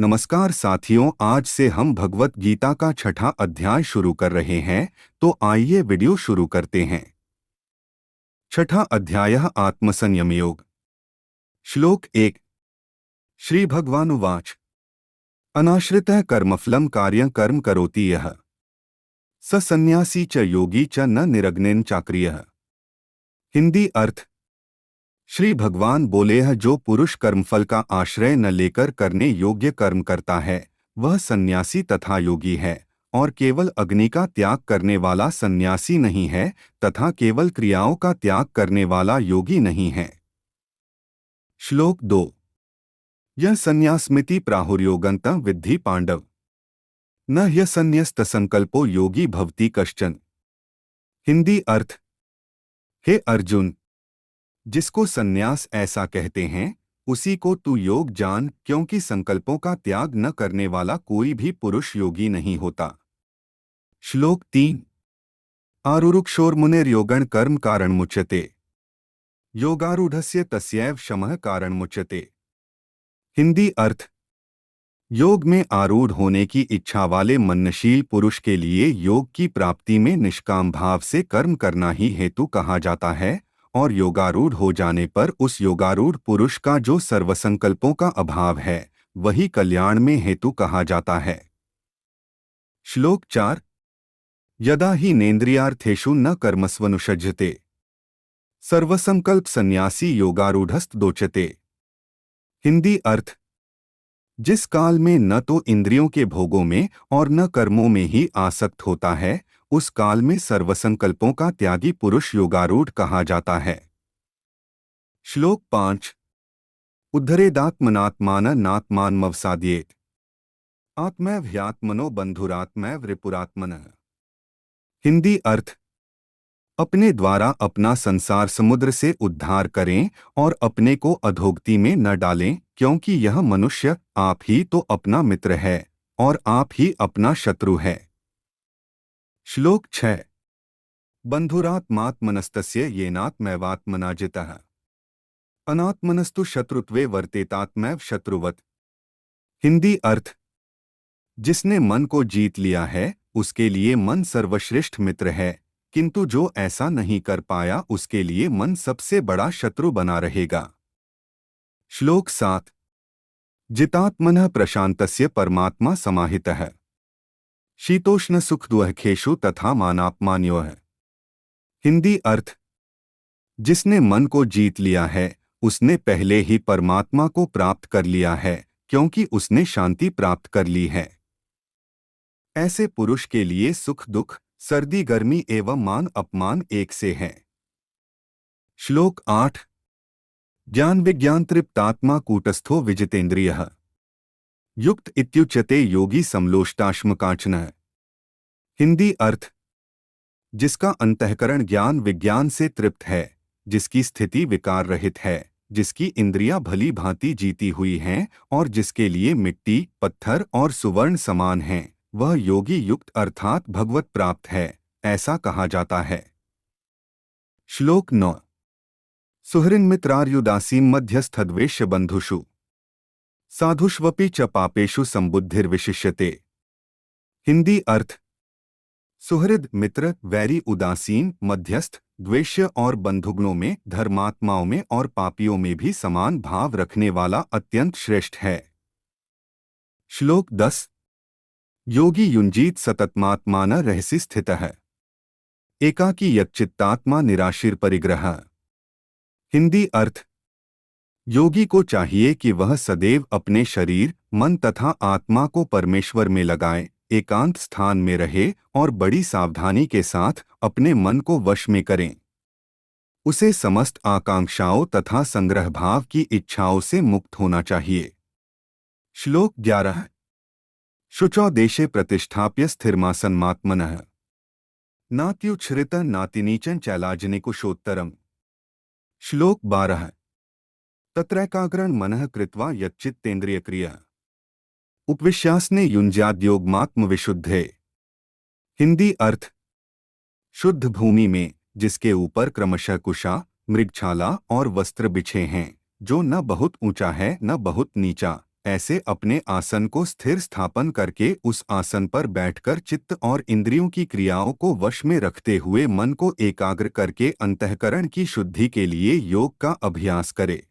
नमस्कार साथियों, आज से हम भगवत गीता का छठा अध्याय शुरू कर रहे हैं, तो आइए वीडियो शुरू करते हैं। छठा अध्याय आत्मसंयम योग। श्लोक 1। श्री भगवानुवाच अनाश्रितः कर्मफलं कार्यं कर्म करोति यः स सन्यासी च योगी च न निरग्नेन चाक्रियः। हिंदी अर्थ। श्री भगवान बोले हैं, जो पुरुष कर्मफल का आश्रय न लेकर करने योग्य कर्म करता है वह सन्यासी तथा योगी है, और केवल अग्नि का त्याग करने वाला सन्यासी नहीं है तथा केवल क्रियाओं का त्याग करने वाला योगी नहीं है। श्लोक 2। यह संन्यासमिति प्राहुर्योगन्तं विद्धि पांडव न ह्यसन्न्यस्त संकल्पो योगी भवति कश्चन। हिंदी अर्थ। हे अर्जुन, जिसको सन्यास ऐसा कहते हैं उसी को तू योग जान, क्योंकि संकल्पों का त्याग न करने वाला कोई भी पुरुष योगी नहीं होता। श्लोक 3। आरुरुक्षोर्मुनिर्योगण कर्म कारण मुच्यते योगारूढ़स्य तस्यैव शमः कारण मुच्यते। हिंदी अर्थ। योग में आरूढ़ होने की इच्छा वाले मननशील पुरुष के लिए योग की प्राप्ति में निष्काम भाव से कर्म करना ही हेतु कहा जाता है, और योगारूढ़ हो जाने पर उस योगारूढ़ पुरुष का जो सर्वसंकल्पों का अभाव है वही कल्याण में हेतु कहा जाता है। श्लोक 4। यदा हि नेन्द्रियार्थेषु न कर्मस्वनुषज्यते सर्वसंकल्प सन्यासी योगारूढ़स्तदोच्यते। हिंदी अर्थ। जिस काल में न तो इंद्रियों के भोगों में और न कर्मों में ही आसक्त होता है उस काल में सर्वसंकल्पों का त्यागी पुरुष योगारूढ़ कहा जाता है। श्लोक 5। उद्धरेदात्मनात्मान नात्मानमवसाद्येत आत्मैव ह्यात्मनो बंधुरात्मैव रिपुरात्मनः। हिंदी अर्थ। अपने द्वारा अपना संसार समुद्र से उद्धार करें और अपने को अधोगति में न डालें, क्योंकि यह मनुष्य आप ही तो अपना मित्र है और आप ही अपना शत्रु है। श्लोक 6। बंधुरात्मात्मनस्तस्य येनात्मैवात्मना जितः अनात्मनस्तु शत्रुत्वे वर्तेतात्मैव शत्रुवत्। हिंदी अर्थ। जिसने मन को जीत लिया है उसके लिए मन सर्वश्रेष्ठ मित्र है, किंतु जो ऐसा नहीं कर पाया उसके लिए मन सबसे बड़ा शत्रु बना रहेगा। श्लोक 7। जितात्मनः प्रशांतस्य परमात्मा समाहितः शीतोष्ण सुख दुःखेषु तथा मानापमानयोः। हिंदी अर्थ। जिसने मन को जीत लिया है उसने पहले ही परमात्मा को प्राप्त कर लिया है, क्योंकि उसने शांति प्राप्त कर ली है। ऐसे पुरुष के लिए सुख दुख, सर्दी गर्मी एवं मान अपमान एक से हैं। श्लोक 8। ज्ञान विज्ञान तृप्तात्मा कूटस्थो विजितेन्द्रियः युक्त इत्युच्यते योगी समलोष्टाश्मकांचनः। हिंदी अर्थ। जिसका अंतःकरण ज्ञान विज्ञान से तृप्त है, जिसकी स्थिति विकार रहित है, जिसकी इंद्रियां भली भांति जीती हुई हैं और जिसके लिए मिट्टी पत्थर और सुवर्ण समान हैं, वह योगी युक्त अर्थात भगवत प्राप्त है, ऐसा कहा जाता है। श्लोक 9। सुहृन्मित्रार्युदासीन मध्यस्थद्वेष्य बंधुषु साधुष्वपि च पापेषु संबुद्धिर्विशिष्यते। हिंदी अर्थ। सुहृद मित्र, वैरी, उदासीन, मध्यस्थ, द्वेष्य और बंधुगणों में, धर्मात्माओं में और पापियों में भी समान भाव रखने वाला अत्यंत श्रेष्ठ है। श्लोक 10। योगी युञ्जीत सततमात्मान रहसि स्थितः एकाकी यच्चित्तात्मा निराशीर परिग्रह। हिंदी अर्थ। योगी को चाहिए कि वह सदैव अपने शरीर मन तथा आत्मा को परमेश्वर में लगाए, एकांत स्थान में रहे और बड़ी सावधानी के साथ अपने मन को वश में करें। उसे समस्त आकांक्षाओं तथा संग्रह भाव की इच्छाओं से मुक्त होना चाहिए। श्लोक 11। शुचौ देशे प्रतिष्ठाप्य स्थिरमासन्मात्मनः नात्युच्छ्रित नातिनीचं चैलाजनिकुशोत्तरम्। श्लोक 12। तत्रैकाग्रं मनः कृत्वा यच्चित्तेन्द्रियक्रिया उपविश्यासने युञ्ज्याद्योगमात्मविशुद्धे। हिंदी अर्थ। शुद्ध भूमि में, जिसके ऊपर क्रमशः कुशा, मृगछाला और वस्त्र बिछे हैं, जो न बहुत ऊंचा है न बहुत नीचा, ऐसे अपने आसन को स्थिर स्थापन करके उस आसन पर बैठकर चित्त और इंद्रियों की क्रियाओं को वश में रखते हुए मन को एकाग्र करके अंतःकरण की शुद्धि के लिए योग का अभ्यास करे।